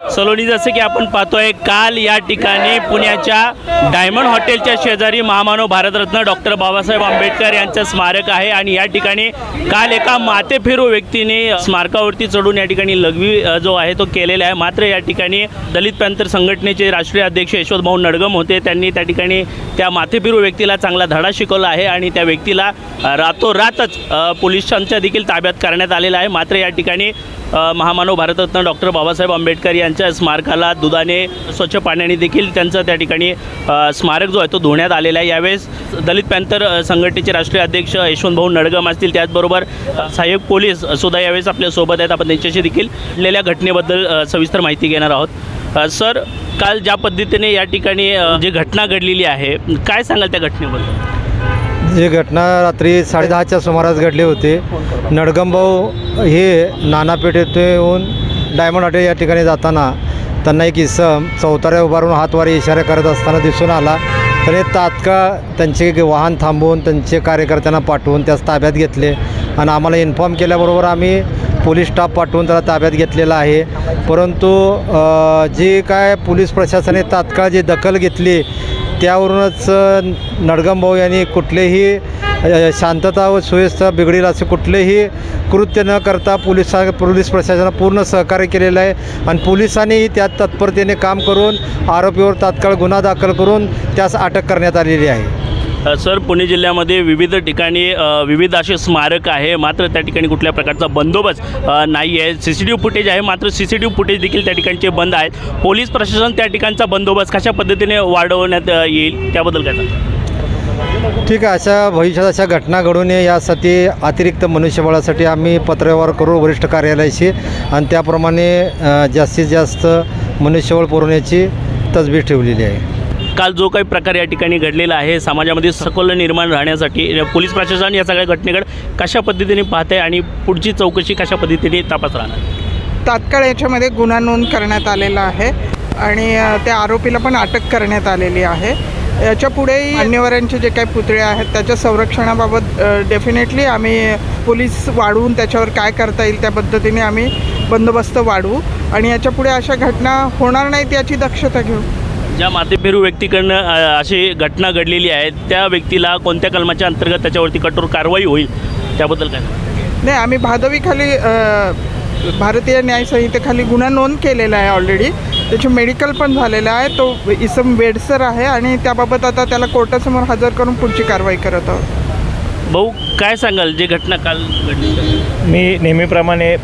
सलोनी, जसे की आपण पाहतोय, काल या ठिकाणी पुण्याच्या डायमंड हॉटेलच्या शेजारी महामानव भारतरत्न डॉक्टर बाबासाहेब आंबेडकर यांचं स्मारक आहे आणि या ठिकाणी काल एका माथेफिरू व्यक्तीने स्मारकावरती चढून या ठिकाणी लघवी जो आहे तो केलेला आहे। मात्र या ठिकाणी दलित पॅंथर संघटनेचे राष्ट्रीय अध्यक्ष यशवंतभाऊ नडगम होते, त्यांनी त्या ठिकाणी त्या माथेफिरू व्यक्तीला चांगला धडा शिकवला आहे आणि त्या व्यक्तीला रातोरातच पोलिसांच्या देखील ताब्यात करण्यात आलेला आहे। मात्र या ठिकाणी महामानव भारतरत्न डॉक्टर बाबासाहेब आंबेडकर यांच्या स्मारकाला दुधाने स्वच्छ पाण्याने देखील त्यांचं त्या ठिकाणी स्मारक जो आहे तो धुण्यात आलेला आहे। यावेळेस दलित पॅंथर संघटनेचे राष्ट्रीय अध्यक्ष यशवंतभाऊ नडगम असतील, त्याचबरोबर सहाय्यक पोलीस सुद्धा यावेळेस आपल्यासोबत आहेत। आपण त्यांच्याशी देखील घडलेल्या घटनेबद्दल सविस्तर माहिती घेणार आहोत। सर, काल ज्या पद्धतीने या ठिकाणी जी घटना घडलेली आहे, काय सांगाल त्या घटनेबद्दल? जी घटना रात्री 10:30च्या सुमारास घडली होती। नडगमभाऊ हे नानापेठ येथे येऊन डायमंड हॉटेल या ठिकाणी जाताना त्यांना एक इसम चौताऱ्या उभारून हातवारे इशारे करत असताना दिसून आला। त्याने तात्काळ त्यांचे वाहन थांबवून त्यांचे कार्यकर्त्यांना पाठवून त्यास ताब्यात घेतले आणि आम्हाला इन्फॉर्म केल्याबरोबर आम्ही पोलीस स्टाफ पाठवून त्याला ताब्यात घेतलेला आहे। परंतु जी काय पोलीस प्रशासनाने तात्काळ जी दखल घेतली त्यावरूनच नडगमभाऊ यांनी कुठलेही शांतता व सुव्यवस्था बिघडेल असे कुठलेही कृत्य न करता पोलीस प्रशासनाला पूर्ण सहकार्य केलेलं आहे आणि पोलिसांनीही त्यात तत्परतेने काम करून आरोपीवर तात्काळ गुन्हा दाखल करून त्यास अटक करण्यात आलेली आहे। सर, पुणे जिल्ह्यामध्ये विविध ठिकाणी विविध असे स्मारक आहे, मात्र त्या ठिकाणी कुठल्या प्रकारचा बंदोबस्त नाही आहे। CCTV फुटेज आहे, मात्र CCTV फुटेज देखील त्या ठिकाणचे बंद आहेत। पोलीस प्रशासन त्या ठिकाणचा बंदोबस्त कशा पद्धतीने वाढवण्यात येईल त्याबद्दल काय सांगा? ठीक आहे, अशा भविष्यात अशा घटना घडू नये यासाठी अतिरिक्त मनुष्यबळासाठी आम्ही पत्रव्यवहार करू वरिष्ठ कार्यालयाशी आणि त्याप्रमाणे जास्तीत जास्त मनुष्यबळ पुरवण्याची तजवीज ठेवलेली आहे। काल जो काही प्रकार या ठिकाणी घडलेला आहे, समाजामध्ये सकोल निर्माण राहण्यासाठी पोलीस प्रशासन या सगळ्या घटनेकडे कशा पद्धतीने पाहत आहे आणि पुढची चौकशी कशा पद्धतीने तपास राहणार? तात्काळ याच्यामध्ये गुन्हा नोंद करण्यात आलेला आहे आणि त्या आरोपीला पण अटक करण्यात आलेली आहे। याच्या पुढेही मान्यवरांचे जे काही पुतळे आहेत त्याच्या संरक्षणाबाबत डेफिनेटली आम्ही पोलीस वाढवून त्याच्यावर काय करता येईल त्या पद्धतीने आम्ही बंदोबस्त वाढवू आणि याच्या पुढे अशा घटना होणार नाहीत याची दक्षता घेऊ। ज्या माथेफिरू व्यक्तीकडनं अशी घटना घडलेली आहे त्या व्यक्तीला कोणत्या कलमाच्या अंतर्गत त्याच्यावरती कठोर कारवाई होईल त्याबद्दल काय? नाही, आम्ही भादवीखाली भारतीय न्याय संहितेखाली गुन्हा नोंद केलेला आहे ऑलरेडी। त्याची मेडिकल पण झालेलं आहे, तो इसम वेडसर आहे आणि त्याबाबत आता त्याला कोर्टासमोर हजर करून पुढची कारवाई करत आहोत। भाऊ, काय सांगाल जे घटना काल घडली? मी नेहमीप्रमाणे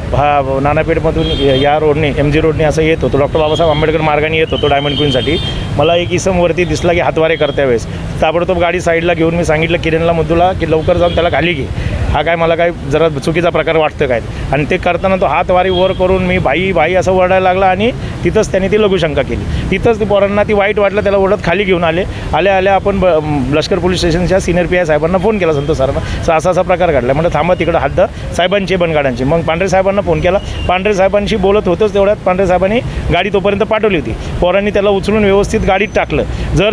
नानापेठमधून या रोडने MG रोडने असं येत होतो, डॉक्टर बाबासाहेब आंबेडकर मार्गाने येत होतो डायमंड क्वीनसाठी। मला एक इसम वरती दिसला की हातवारे करत्या वेळेस ताबडतोब गाडी साईडला घेऊन मी सांगितलं किरणला मधूला की लवकर जाऊन त्याला खाली घे, हा काय मला काय जरा चुकीचा प्रकार वाटतं काय। आणि ते करताना तो हातवारी वर करून मी भाई भाई असं ओरडायला लागला आणि तिथंच त्यांनी ती लघुशंका केली। तिथंच ती पोरांना ती वाईट वाटलं, त्याला ओढत खाली घेऊन आल्या आपण लष्कर पोलीस स्टेशनच्या सिनियर PI साहेबांना फोन केला, संतोष सरांना, असा प्रकार घडला। म्हणजे थांबा तिकडं हद्द साहेबांची बनगाडांची। मग पांढरे साहेबांना फोन केला, पांढरे साहेबांशी बोलत होतोच तेवढ्यात पांढरे साहेबांनी गाडी तोपर्यंत पाठवली होती। पोरांनी त्याला उचलून व्यवस्थित गाडीत टाकलं।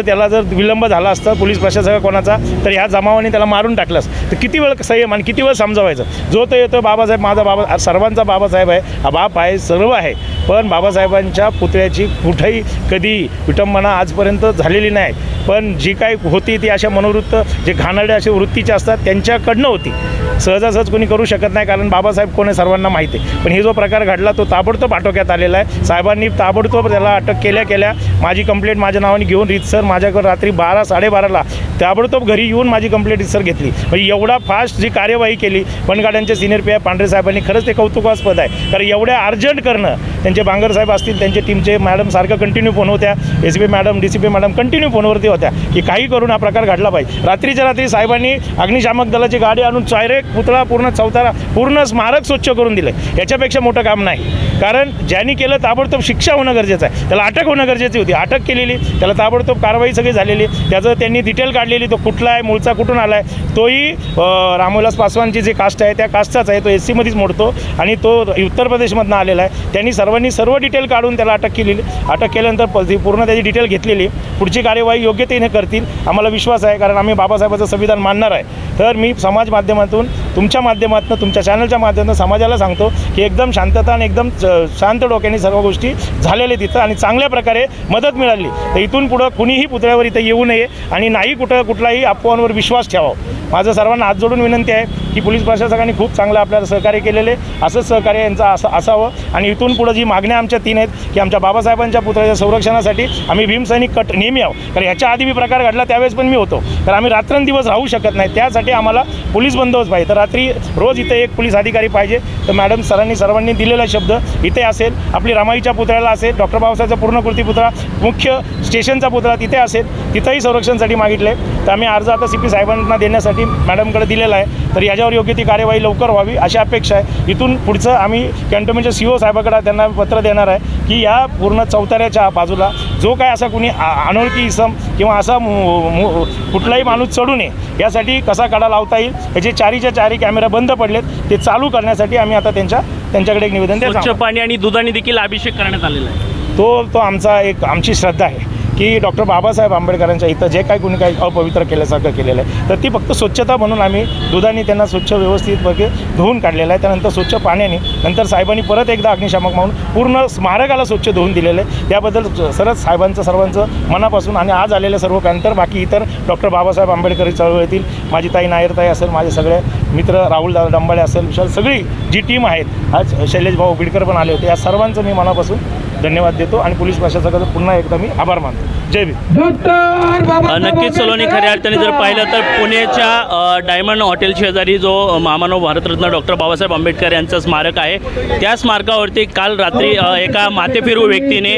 त्याला जर विलंब झाला असता पोलीस प्रशासक कोणाचा तर ह्या जमावाने त्याला मारून टाकलंस तर किती वेळ संयम आणि किती वेळ समजावायचं। जो तो येतो बाबासाहेब माझा बाबा, सर्वांचा बाबासाहेब आहे, हा बाप आहे, सर्व आहे, पण बाबासाहेबांच्या पुतळ्याची कुठेही कधी विटंबना आजपर्यंत झालेली नाही। पण जी काय होती ती अशा मनोवृत्त जे घाणेरड्या असे वृत्तीचे असतात त्यांच्याकडनं होती, सहजासहज कोणी करू शकत नाही, कारण बाबासाहेब कोण आहे सर्वांना माहिती आहे। पण हे जो प्रकार घडला तो ताबडतोब आटोक्यात आलेला आहे। साहेबांनी ताबडतोब त्याला अटक केल्या माझी कंप्लेंट माझ्या नावाने घेऊन रीतसर माझ्याकडे रात्री 12-12:30ला ताबडतोब घरी येऊन माझी कंप्लेंट रीतसर घेतली। म्हणजे एवढा फास्ट जी कार्यवाही केली बनगाड्यांच्या सिनियर PI पांढरे साहेबांनी, खरंच ते कौतुकास्पद आहे। कारण एवढ्या अर्जंट करणं, त्यांचे बांगर साहेब असतील, त्यांच्या टीमचे मॅडम सारखं कंटिन्यू फोन होत्या, SP madam DCP madam continue फोनवरती होत्या की काही करून हा प्रकार घडला पाहिजे। रात्रीच्या रात्री साहेबांनी अग्निशामक दलाची गाडी आणून डायरेक्ट पुतळा पूर्ण चौतारा पूर्ण स्मारक स्वच्छ करून दिलं। याच्यापेक्षा मोठं काम नाही, कारण ज्यांनी केलं ताबडतोब शिक्षा होणं गरजेचं आहे, त्याला अटक होणं गरजेची होती, अटक केलेली, त्याला ताबडतोब कारवाई सगळी झालेली, त्याचं त्यांनी डिटेल काढलेली, तो कुठला आहे, मूळचा कुठून आला आहे, तोही रामविलास पासवानची जी कास्ट आहे त्या कास्टचाच आहे, तो SC मध्येच मोडतो आणि तो उत्तर प्रदेशमधून आलेला आहे। त्यांनी सर्वांनी सर्व डिटेल काढून त्याला अटक केलेली, अटक केल्यानंतर पूर्ण त्याची डिटेल घेतलेली, पुढची कार्यवाही योग्यतेने करतील आम्हाला विश्वास आहे, कारण आम्ही बाबासाहेबांचं संविधान मानणार आहे। तर मी समाज माध्यमातून तुमच्या माध्यमातून तुमच्या चॅनलच्या माध्यमातून समाजाला सांगतो की एकदम शांतता आणि एकदम शांत डोक्याने सर्व गोष्टी झालेल्या तिथं आणि चांगल्या प्रकारे मदत मिळाली. तर इथून पुढं कुणीही पुतळ्यावर इथं येऊ नये आणि नाही कुठलाही अफवांवर विश्वास ठेवावा. माझं सर्वांना हात जोडून विनंती आहे की पोलीस प्रशासकांनी खूप चांगलं आपल्याला सहकार्य केलेले, असंच सहकार्य यांचं असावं. आणि इथून पुढं जी मागण्या आमच्या 3 आहेत की आमच्या बाबासाहेबांच्या पुतळ्याच्या संरक्षणासाठी आम्ही भीमसैनिक कट नेहमी आहोत. कारण ह्याच्या आधी मी प्रकार घडला त्यावेळेस पण मी होतो, तर आम्ही रात्रंदिवस राहू शकत नाही. त्यासाठी आम्हाला पोलीस बंदोबस्त पाहिजे. तर रात्री रोज इथे एक पोलीस अधिकारी पाहिजे. तर मॅडम सर्वांनी दिलेला शब्द इथे असेल, आपली रमाईच्या पुतळ्याला असेल, डॉक्टर बाबासाहेबचा पूर्णकृती पुतळा, मुख्य स्टेशनचा पुतळा तिथे असेल, तिथंही संरक्षणासाठी मागितले. तर आम्ही अर्ज आता CP साहेबांना देण्यासाठी मॅडमकडे दिलेला आहे. तर याच्यावर योग्य ती कार्यवाही लवकर व्हावी अशी अपेक्षा आहे. इथून पुढचं आम्ही कॅन्टोन्मेंटच्या CO साहेबाकडे त्यांना पत्र देणार आहे की या पूर्ण चौताऱ्याच्या बाजूला जो काय असा कुणी अनोळखी इसम किंवा असा कुठलाही माणूस चढू नये यासाठी कसा कडा लावता येईल, याचे 4च्या 4 कॅमेरा बंद पडलेत ते चालू करण्यासाठी आम्ही आता त्यांच्याकडे एक निवेदन स्वच्छ पाणी आणि दुधाने देखील अभिषेक करण्यात आलेला आहे. तो आमची श्रद्धा आहे की डॉक्टर बाबासाहेब आंबेडकरांच्या इथं जे काही कुणी काही अपवित्र केल्यासारखं केलेलं आहे तर ती फक्त स्वच्छता म्हणून आम्ही दुधाने त्यांना स्वच्छ व्यवस्थितपणे धुवून काढलेलं आहे. त्यानंतर स्वच्छ पाण्याने नंतर साहेबांनी परत एकदा अग्निशामक म्हणून पूर्ण स्मारकाला स्वच्छ धुवून दिलेलं आहे. त्याबद्दल सरच सर्वांचं मनापासून आणि आज आलेल्या सर्व पॅन्थर बाकी इतर डॉक्टर बाबासाहेब आंबेडकर चळवळीतील माझी ताई नायरताई असेल, माझे सगळे मित्र राहुल दादा डंबाळे असेल, विशाल सगळी जी टीम आहेत, आज शैलेश भाऊ बिडकर पण आले होते, या सर्वांचं मी मनापासून धन्यवाद देतो आणि पोलीस प्रशासकाचा पुन्हा एकदा मी आभार मानतो. जय भीम. नक्कीच सलोनी, खऱ्या अर्थाने जर पाहिलं तर पुण्याच्या डायमंड हॉटेल शेजारी जो महामानव भारतरत्न डॉक्टर बाबासाहेब आंबेडकर यांचं स्मारक आहे, त्या स्मारकावरती काल रात्री एका माथेफिरू व्यक्तीने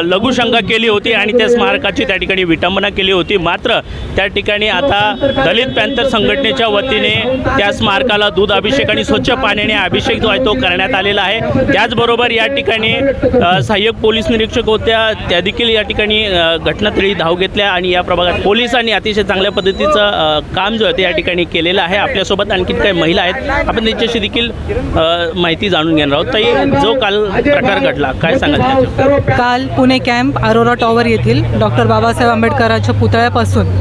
लघुशंका केली होती आणि त्या स्मारकाची त्या ठिकाणी विटंबना केली होती. मात्र त्या ठिकाणी आता दलित पॅन्थर संघटनेच्या वतीने त्या स्मारकाला दूध अभिषेक आणि स्वच्छ पाण्याने अभिषेक जो आहे तो करण्यात आलेला आहे. त्याचबरोबर या ठिकाणी सहाय्यक पोलीस निरीक्षक होत्या, त्या देखील या ठिकाणी घटनास्थळी धाव घेतल्या आणि या प्रभागात पोलिसांनी अतिशय चांगल्या पद्धतीचं काम जो आहे ते या ठिकाणी केलेलं आहे. आपल्यासोबत आणखी काही महिला आहेत, आपण त्यांच्याशी देखील माहिती जाणून घेणार आहोत. ताई, जो काल प्रकार घडला काय सांगाल? काल पुणे कॅम्प अरोरा टॉवर येथील डॉक्टर बाबासाहेब आंबेडकरांच्या पुतळ्यापासून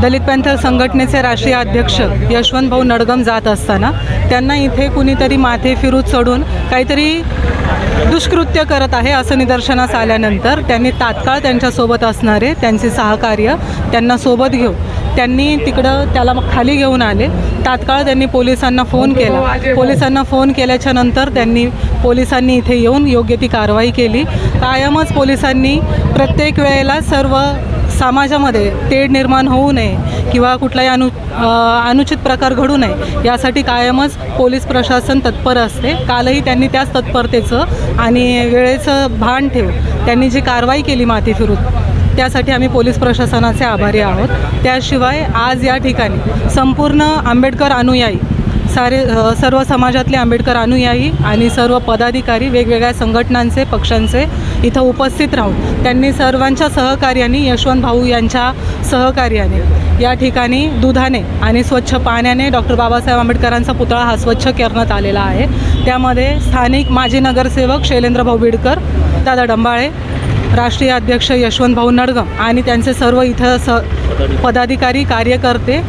दलित पॅन्थर संघटनेचे राष्ट्रीय अध्यक्ष यशवंत भाऊ नडगम जात असताना त्यांना इथे कुणीतरी माथे फिरू चढून काहीतरी दुष्कृत्य करत आहे असं निदर्शनास आल्यानंतर त्यांनी तात्काळ त्यांच्यासोबत असणारे त्यांचे सहकार्य त्यांना सोबत घेऊन त्यांनी तिकडं त्याला खाली घेऊन आले. तात्काळ त्यांनी पोलिसांना फोन केला. पोलिसांना फोन केल्याच्या नंतर पोलिसांनी इथे येऊन योग्य ती कारवाई केली. कायमच पोलिसांनी प्रत्येक वेळेला सर्व समाजामध्ये तेढ निर्माण होऊ नये किंवा कुठलाही अनुचित प्रकार घडू नये यासाठी कायमच पोलीस प्रशासन तत्पर असते. कालही त्यांनी त्याच तत्परतेचं आणि वेळेचं भान ठेवून त्यांनी जी कारवाई केली माथे फिरून, त्यासाठी आम्ही पोलीस प्रशासनाचे आभारी आहोत. त्याशिवाय आज या ठिकाणी संपूर्ण आंबेडकर अनुयायी सर्व समाजातले आंबेडकर अनुयायी आणि सर्व पदाधिकारी वेगवेगळ्या संघटनांचे पक्षांचे इथं उपस्थित राहून त्यांनी सर्वांच्या सहकार्याने यशवंत भाऊ यांच्या सहकार्याने या ठिकाणी दुधाने आणि स्वच्छ पाण्याने डॉक्टर बाबासाहेब आंबेडकरांचा पुतळा हा स्वच्छ करण्यात आलेला आहे. त्यामध्ये स्थानिक माजी नगरसेवक शैलेंद्र भाऊ बिडकर, दादा डंबाळे, राष्ट्रीय अध्यक्ष यशवंत भाऊ नडगम आणि त्यांचे सर्व इथं पदाधिकारी कार्यकर्ते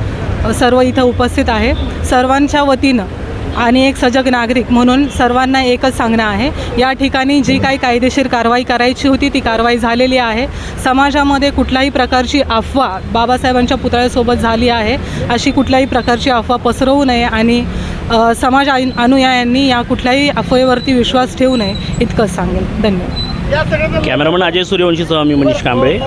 सर्व इथं उपस्थित आहे. सर्वांच्या वतीनं आणि एक सजग नागरिक म्हणून सर्वांना एकच सांगणं आहे, या ठिकाणी जी काही कायदेशीर कारवाई करायची होती ती कारवाई झालेली आहे. समाजामध्ये कुठल्याही प्रकारची अफवा बाबासाहेबांच्या पुतळ्यासोबत झाली आहे अशी कुठल्याही प्रकारची अफवा पसरवू नये आणि समाज अनुयायांनी या कुठल्याही अफवेवरती विश्वास ठेवू नये इतकंच सांगेल. धन्यवाद. कॅमेरामन अजय सूर्यवंशीसह मी मनीष कांबळे.